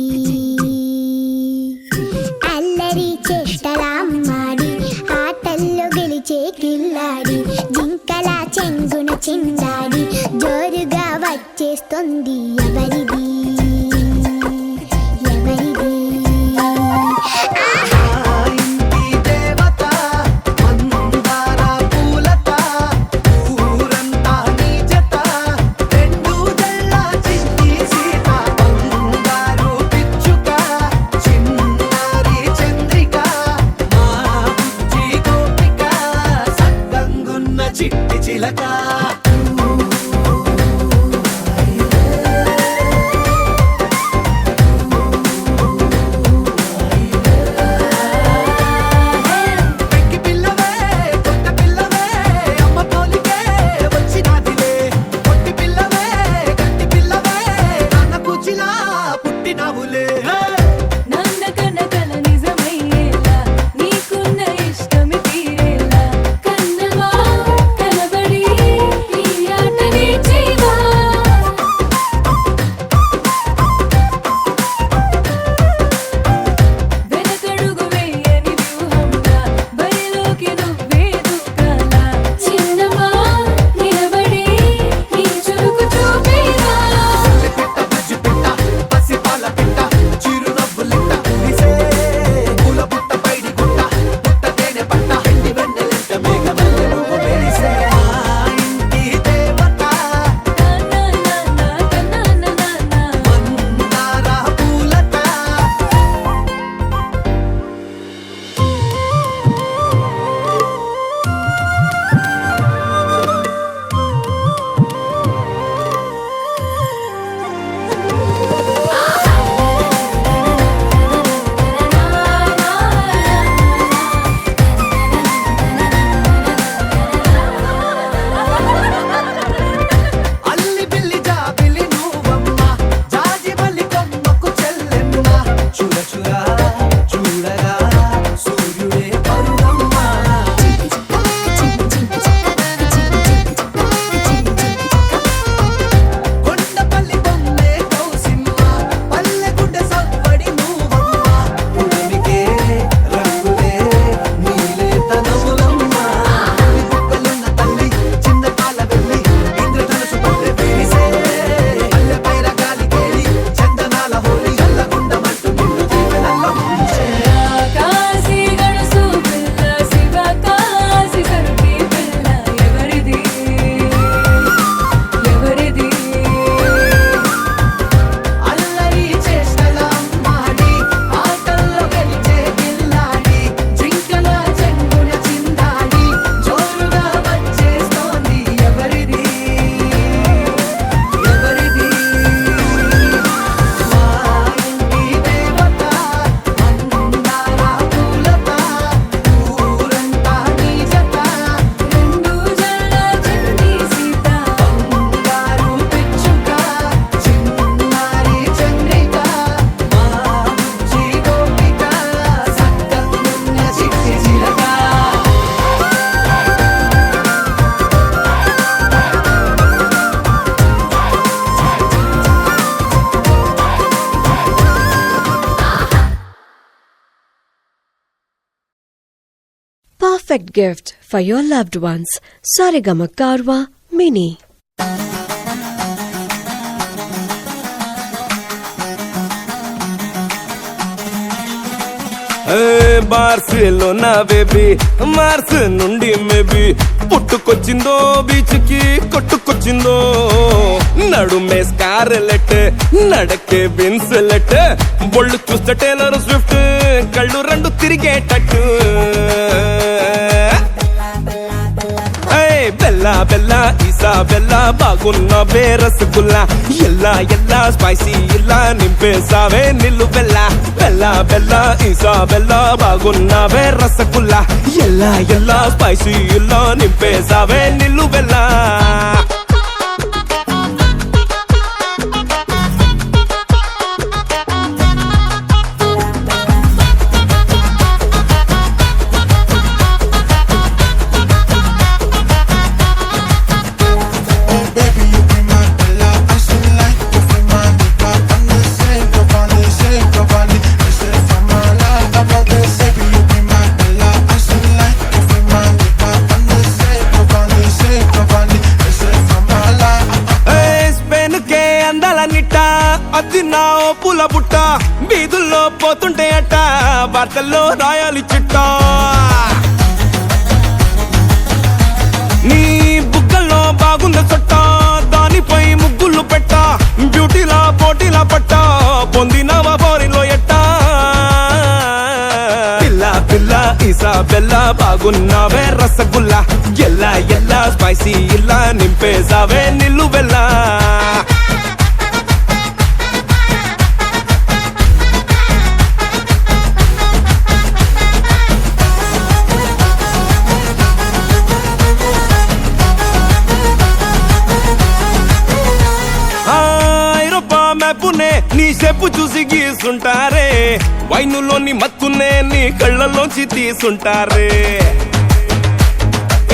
S8: అల్లరి చేష్టలామ్మాడి ఆటల్లో గెలిచే కిల్లాడి జింకల చెంగున చిందాడి జోరుగా వచ్చేస్తుంది ఎవరిది ఎవరిది
S3: చిట్టి చిలక పెంకి పిల్లవే కొత్త పిల్లవే అమ్మ తోలికే వచ్చినాదిలే కొట్టి పిల్లవే గట్టి పిల్లవే నాన్న కూచిలా పుట్టినావులే
S6: నందకన కల నిజమయ్యేలా నీకున్న ఇష్టమి తీరేలా కన్నవా కనబడి ఈ ఆటని చేయవా వెనకడుగు వేయని వ్యూహంగా బరిలోకి నువ్వే దూకాలా చిన్నవా నిలబడి ఈ చురుకు చూపేవా
S3: పిట్ట బుజ్జి పిట్ట పసిపాల పిట్ట చిరునవ్వులిట్ట నిసే పూల పుట్ట పైడి గుట్ట పుట్ట తేనె పట్ట ఎండి వెన్నెలెంట మేఘమల్లె నువ్వు మెరిసే మా ఇంటి దేవత మందార పూలత అల్లి బిల్లి జాబిలి నువ్వమ్మ జాజి మల్లి కొమ్మకు చెల్లెమ్మ చూడ చూడ చూడగా సూర్యుడే పరుగమ్మ కొండపల్లి బొమ్మే కౌసిమ్మ పల్లె గుడ్డ సవ్వడి నువ్వమ్మ ఉడిమికే రంగులే నీలే తనములమ్మ బుక్కలున్న తల్లి చిన్న కాల వెళ్ళి ఇంద్రధనుసు పల్లె వేసే పల్లె పైర గాలి కేలి చందనాల హోలీ చల్లగుండమంటూ నిన్ను దీవెనల్ల ముంచే
S6: కాశీ గడుసు పిల్ల శివ కాశీ సరుకి పిల్ల ఎవరిది ఎవరిది
S3: అల్లరి చేష్టలమ్మాడి ఆటల్లో గెలిచే గిల్లాడి జింకల చెంగున చిందాడి జోరుగా వచ్చేస్తోంది ఎవరిది ఎవరిది మా ఇంటి దేవత మందార పూలత ఊరంతా నీ జత
S6: రెండు జల్ల చెంది సీత
S3: బంగారు పిచ్చుక చిన్నారి చంద్రిక మా బుజ్జి గోపిక సక్కనున్న చిట్టి చిలక
S9: Perfect gift for your loved ones. Sarigama Karwa Mini.
S4: Barcelona baby Mars నుండి మేబీ పుట్టుకొచ్చిందో బీచ్ కి కొట్టుకొచ్చిందో నడుమే స్కార్లెట్ నడకే విన్సెలెట్ బొళ్ళు చూస్తే టేలర్ స్విఫ్ట్ కళ్ళు రెండు తిరిగేటట్టు బెల్లా బెల్లా ఈసా బెల్లా బాగున్న రసగుల్లా ఎల్లా ఎల్లా స్పైసీ ఇలా నింపేసావే నిల్లు బెల్లా బెల్లా బెల్లా ఈసా బెల్లా బాగున్న రసగుల్లా ఎల్లా ఎల్లా స్పైసీ ఇలా నింపేసావే నిల్లు బెల్లా
S3: తిన్నా ఓ పూల బుట్ట వీధుల్లో పోతుంటే అట్ట వార్తల్లో రాయాలి చిట్ట నీ బుగ్గల్లో బాగుంది చుట్ట దానిపై ముగ్గులు పెట్ట బ్యూటీలా పోటీలా పట్ట పొందినవ బోరిలో ఎట్ట పిల్ల పిల్ల ఈసా బెల్ల బాగున్నావే రసగుల్లా ఎల్లా ఎల్లా స్పైసీ ఇల్లా నింపేసావే నిల్లు బెల్లా నీ చెప్పు చూసి గీసుంటారే వైనులోని మత్తునే నీ కళ్ళలోంచి తీసుంటారే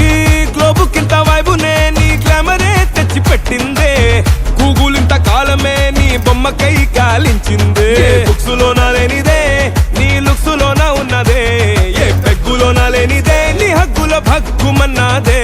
S3: ఈ గ్లోబు కింద వైబునే నీ గ్లామరే తెచ్చి పెట్టిందే గూగుల్ ఇంత కాలమే నీ బొమ్మకై కాలించిందే బుక్స్ లోనా లేనిదే నీ లుక్స్ లోనా ఉన్నదే ఏ పెగ్గులోనా లేనిదే నీ హగ్గుల భగ్గుమన్నాదే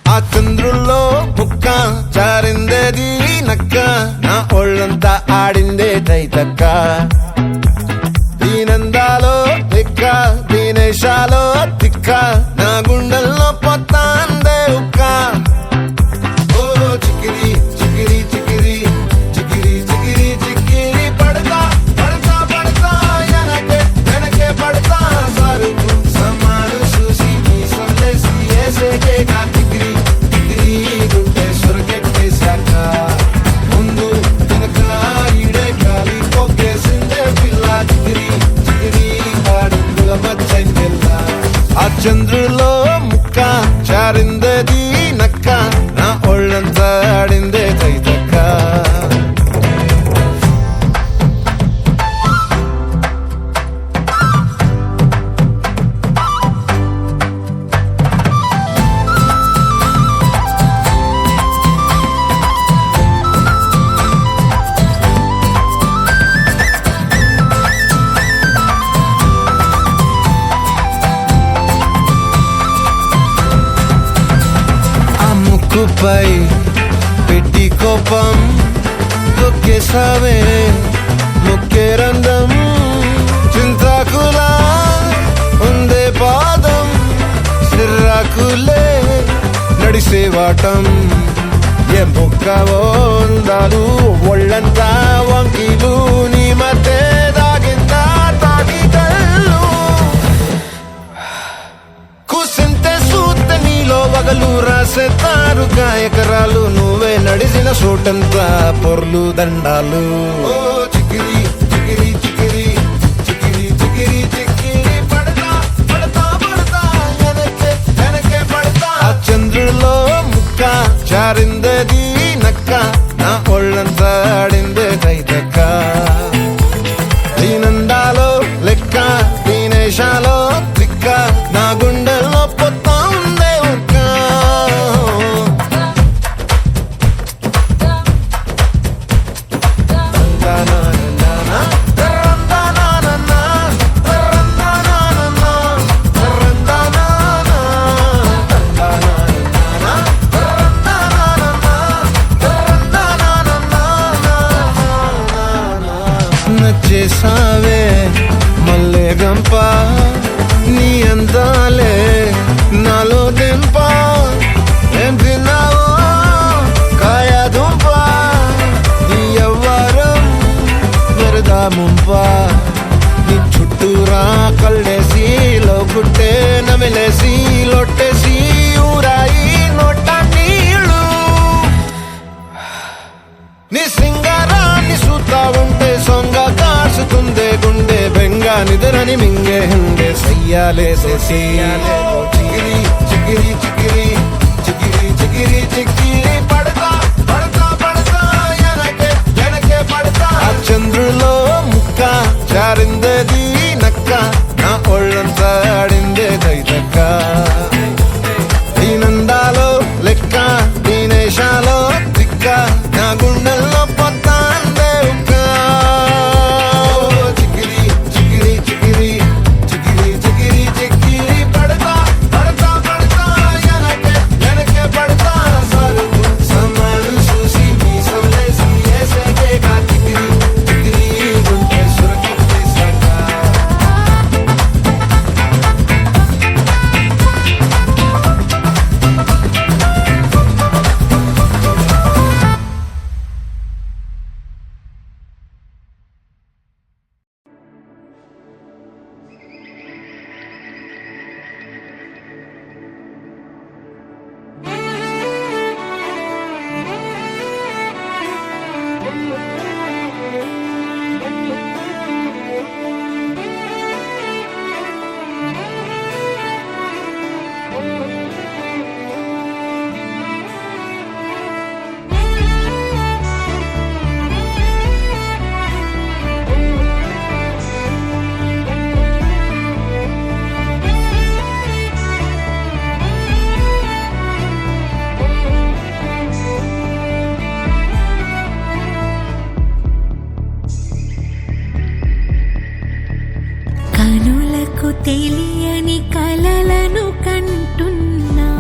S3: ఆ చంద్రుల్లో ముక్క చారిందేది నక్క నా ఒళ్ళంతా ఆడిందే తైతక్క దీనందాలో తిక్క దీనేశాలో తిక్క నా గుండెల్లో పొత్తాందే ఉక్క ఓ చికిరి చికిరి చికిరి చికిరి చికిరి చికిరి పడతా పడతా పడతా వెనకే వెనకే పడతా సరుకు సమాను చూసి నీ సందేశి ఏసేకే కా చికిరి చికిరి గుండె సురకెట్టేశాక ముందు వెనక ఈడే గాలి పొగ్గేసిందే పిల్ల చికిరి చికిరి ఆడుగుల మచ్చైందెల్ల ఆ చంద్రులో ముక్క చారిందది నక్క నా ఒళ్ళంతా ఆడిందే తైతక్క ముక్కుపై పెట్టి కోపం తొక్కేసావే ముక్కే రంధ్రం చింతాకులా ఉందే పాదం సిర్రాకులే నడిసేవాటం ఏ ముక్కవో అందాలు ఒళ్ళంతా వంకీలు నీ మధ్య దాగిందా తాగి కళ్ళు కూసింతే సూత నీలో వగలు రాసేతారుగా ఎకరాలు నువ్వే నడిసిన చోటంతా పొర్లు దండాలు ఓ చికిరి చికిరి చికిరి చికిరి చికిరి చికిరి పడతా పడతా పడతా వెనకే వెనకే పడతా ఆ చంద్రులో ముక్క చారిందది నక్క నా ఒళ్ళంతా ఆడిందే తైతక్క దీనందాలో లెక్క దీనేశాలో తిక్క నా గుండెల్లో పొత్తా ఉందే ఉక్క తందన
S10: చెయ్యాలే దోషి చికిరి చికిరి చికిరి చికిరి చికిరి చికిరి పడతా పడతా పడతా ఎనకే ఎనకే పడతా చంద్రులో ముక్క జారిందది నక్క నా ఒళ్ళంతా ఆడిందే దైదక్క దీనందాలో లెక్క దీనేశాలో దిక్క నా గుండెల్లో పొత్తా అందే ఉక్క చికిరి చికిరి చికిరి చికిరి చికిరి చికిరి పడతా పడతా పడతా ఎనకే ఎనకే పడతా సరుకు సమాలు చూసి మీ సంలేసి ఏసేకే కా చికిరి చికిరి గుండె సురకి సకా
S6: కనులకు తెలియని కలలను కంటున్నా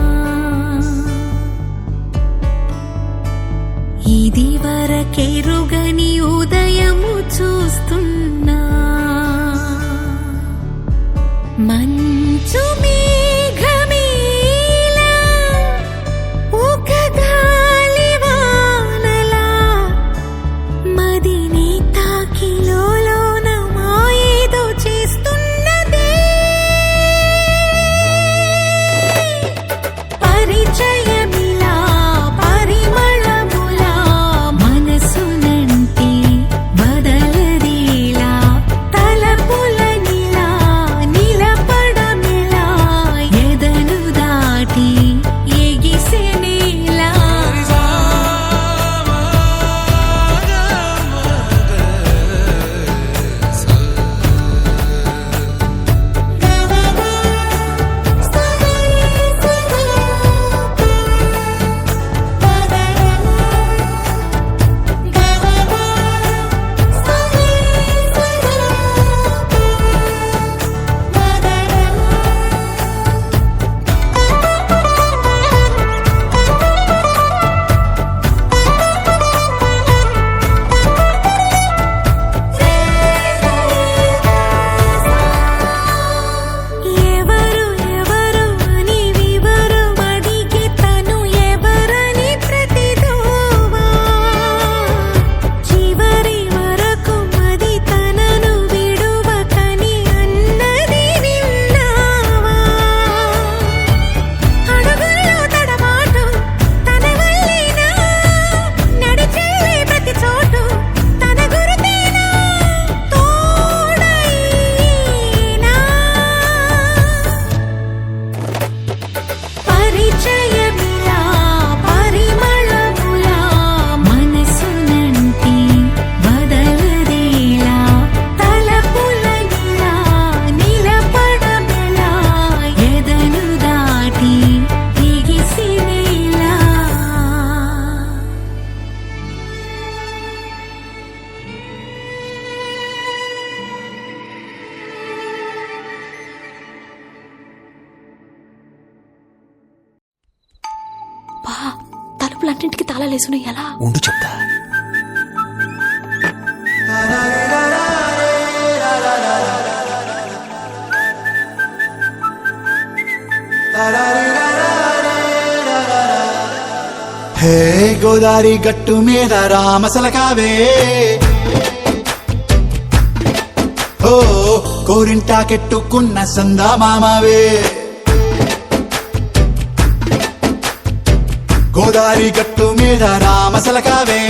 S6: ఇది వరకెరుగని ఉదయము చూస్తున్నా మంచు మేఘమేలా ఒక గాలివానలా మదిని తాకిలోన మాయేదో చేస్తున్నదే పరిచయమిలా పరిమళములా మనసునంటే బదలదేలా తలపులనిలా నిలపడమిలా ఎదను దాటి ఎగిసెనేలా ఎవరు ఎవరు అని వివరు అడిగి తను ఎవరని ప్రతిదోవా చివరి వరకు మది తనను విడువకని అన్నది విన్నావా అడుగుల్లో తడబాటు తన వల్లేనా నడిచేలే ప్రతి చోటు తన గురుతేనా తోడైనా పరిచయమిలా పరిమళములా మనసునంటే బదలదేలా తలపులనిలా నిలపడమిలా ఎదను దాటి ఎగిసినేలా
S9: బా తలుపులన్నింటికి తాళాలేసున్నాయి ఎలా
S3: ఉండు చెప్తా
S10: హే గోదారి గట్టు మీద రామసలకావే ఓ కోరింటాకెట్టుకున్న సందా మామావే గోదారి గట్టు మీద రామసలకావే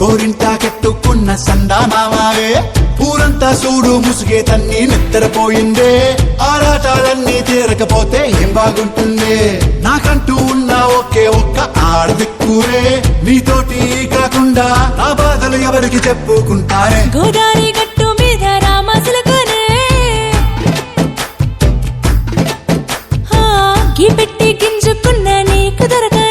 S10: కోరింటాకెట్టుకున్న సందా మామావే ఊరంతా చూడు ముసుగే తన్ని నిద్రపోయిందే ఆరాటాలన్నీ తీరకపోతే ఏం బాగుంటుంది నాకంటూ ఉన్న ఒకే ఒక్క ఆడదిక్కురే నీతోటి కాకుండా నా బాధలు ఎవరికి చెప్పుకుంటారే
S6: గోదారి గట్టు మీద రామసులకనే గీ పెట్టి గింజుకున్న నీకు దొరకనే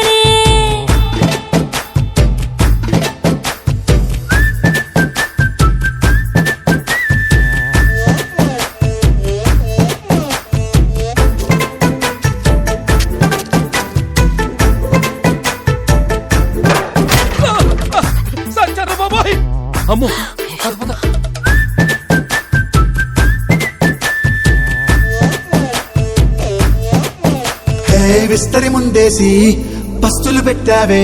S7: అమ్మో
S10: విస్తరి ముందేసి పస్తులు పెట్టావే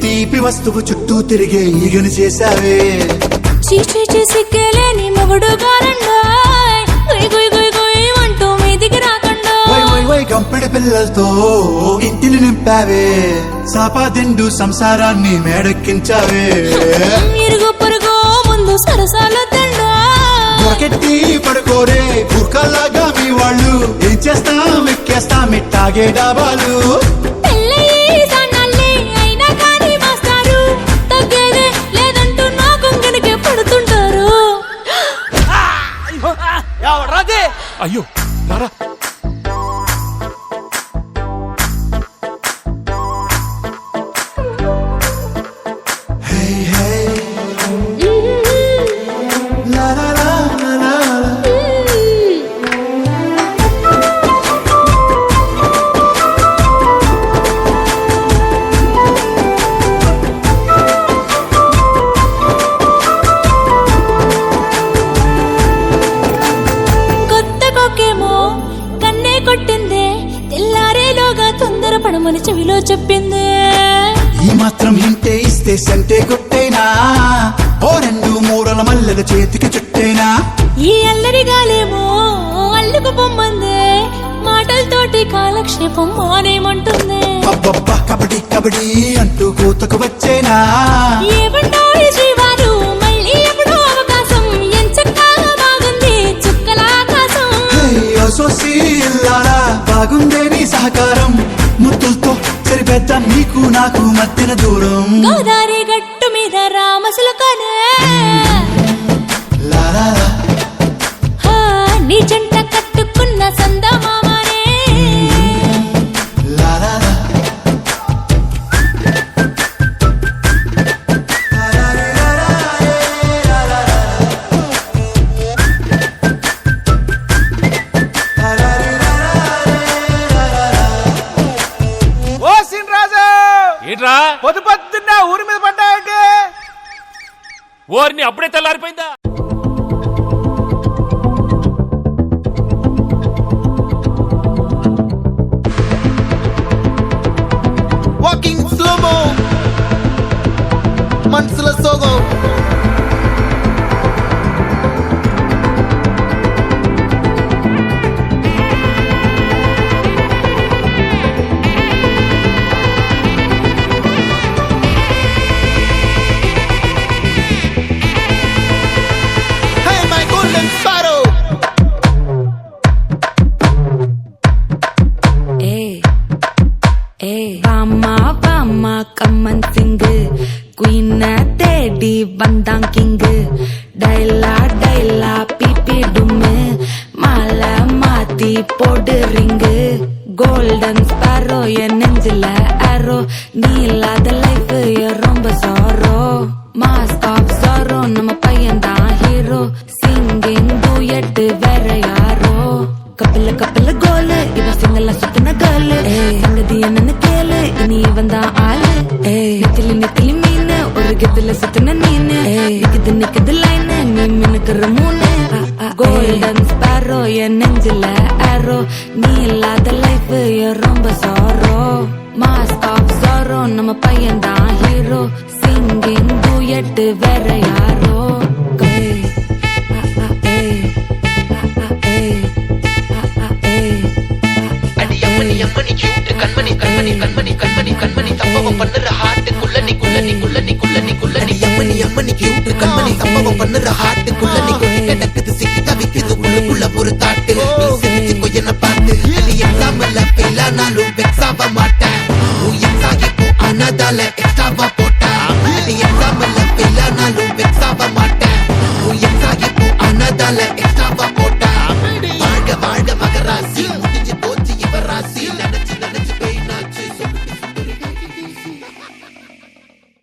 S10: తీపి వస్తువు చుట్టూ తిరిగే ఈగను చేశావే
S6: చీచీ సిగ్గలేని మొగుడు గారండాయ్ గుయ్ గుయ్ గుయ్ గుయ్ అంటూ మీదికి రాకండా
S10: వై వై వై గంపెడి పిల్లలతో ఇంటిని నింపావే సాపాదిండు సంసారాన్ని మేడెక్కించావే
S6: ఇరుగు పొరుగు ముందు సరసాలు తండా
S10: దొరకెట్టి పడుకోరే కుక్కలాగా మీ వాళ్ళు ఏం చేస్తాం ఎక్కేస్తాం ఇట్టాగే డాబాలు
S6: పెళ్ళయి సన్నాళ్ళే అయినా కానీ మాస్తారు తగ్గేదే లేదంటూ నా కొంగనికే పడుతుంటారు
S7: అయ్యో రారా
S6: పడమని చెవిలో చెప్పింది
S10: ఈ మాత్రం హింటే ఇస్తే సంటే కొట్టేనా ఓ రెండు మూరల మల్లెల చేతికి చుట్టేనా
S6: ఈ అల్లరి గాలేమో అల్లుకు పొమ్మందే మాటలతోటి కాలక్షేపం మానేమంటుంది
S10: అబ్బబ్బా కబడ్డీ కబడ్డీ అంటూ కూతకు వచ్చేనా
S6: ఏమంటారు శ్రీవారు మళ్ళీ ఎప్పుడో అవకాశం ఎంచక్కా బాగుంది చుక్కల ఆకాశం
S10: సోసి బాగుందే నీ సహకారం ముద్దులతో సరిపెద్ద నీకు నాకు మధ్యన దూరం
S6: గోదారి గట్టు మీద రామసులకనే నీ జంట కట్టుకున్న సందమామనే
S7: ఏంట్రా
S3: పొద్దు పొద్దున్న ఊరి మీద పడ్డాయంటే
S7: ఓర్ని అప్పుడే తెల్లారిపోయిందా
S10: వాకింగ్ స్లోమో మనసుల సోగో
S6: கம்மன் சிங்கு குயின தேடி வந்தான் கிங்கு டைலா டைலா பிபி டும்மு மாலை மாத்தி போடு ரிங்கு கோல்டன் ஸ்பாரோ என் நெஞ்சில ஆரோ நீ இல்லாத லைஃப் ரொம்ப சாரோ மாஸ்க் ஆஃப் சாரோ நம்ம பையன் தான் ஹீரோ சிங்கிங் டூயட் வேற யாரோ கப்பல கப்பல கோலு இவன் சிங்கல சுத்தின கேளு சங்கதி என்னன்னு கேளு இனி இவன் தான் ஆளு நெத்திலி நெத்திலி மீன் ஒரு கெத்துல சுத்தின நீனு நிக்குது நிக்குது லைன் நீ மினுக்குற மூணு கோல்டன் ஸ்பாரோ என் நெஞ்சில ஆரோ நீ இல்லாத லைஃப் ரொம்ப சாரோ மாஸ்க் ஆஃப் சாரோ நம்ம பையன் தான் ஹீரோ சிங்கிங் டூயட் வேற யாரோ
S11: அம்மனி கியூட் கண்மணி கண்மணி கண்மணி கண்மணி கண்மணி சம்பவம் பண்ணுற ஹார்ட் குள்ளனி குள்ளனி குள்ளனி குள்ளனி குள்ளனி அம்மனி கியூட் கண்மணி சம்பவம் பண்ணுற ஹார்ட் குள்ளனி மாட்டேன் உன் எக்ஸா இப்போ ஆனதால எக்ஸ்ட்ராவா போட்டேன் எக்ஸாம்ல ஃபெயில் ஆனாலும் வெக்ஸ் ஆக மாட்டேன் உன் எக்ஸா இப்போ ஆனதால எக்ஸ்ட்ரா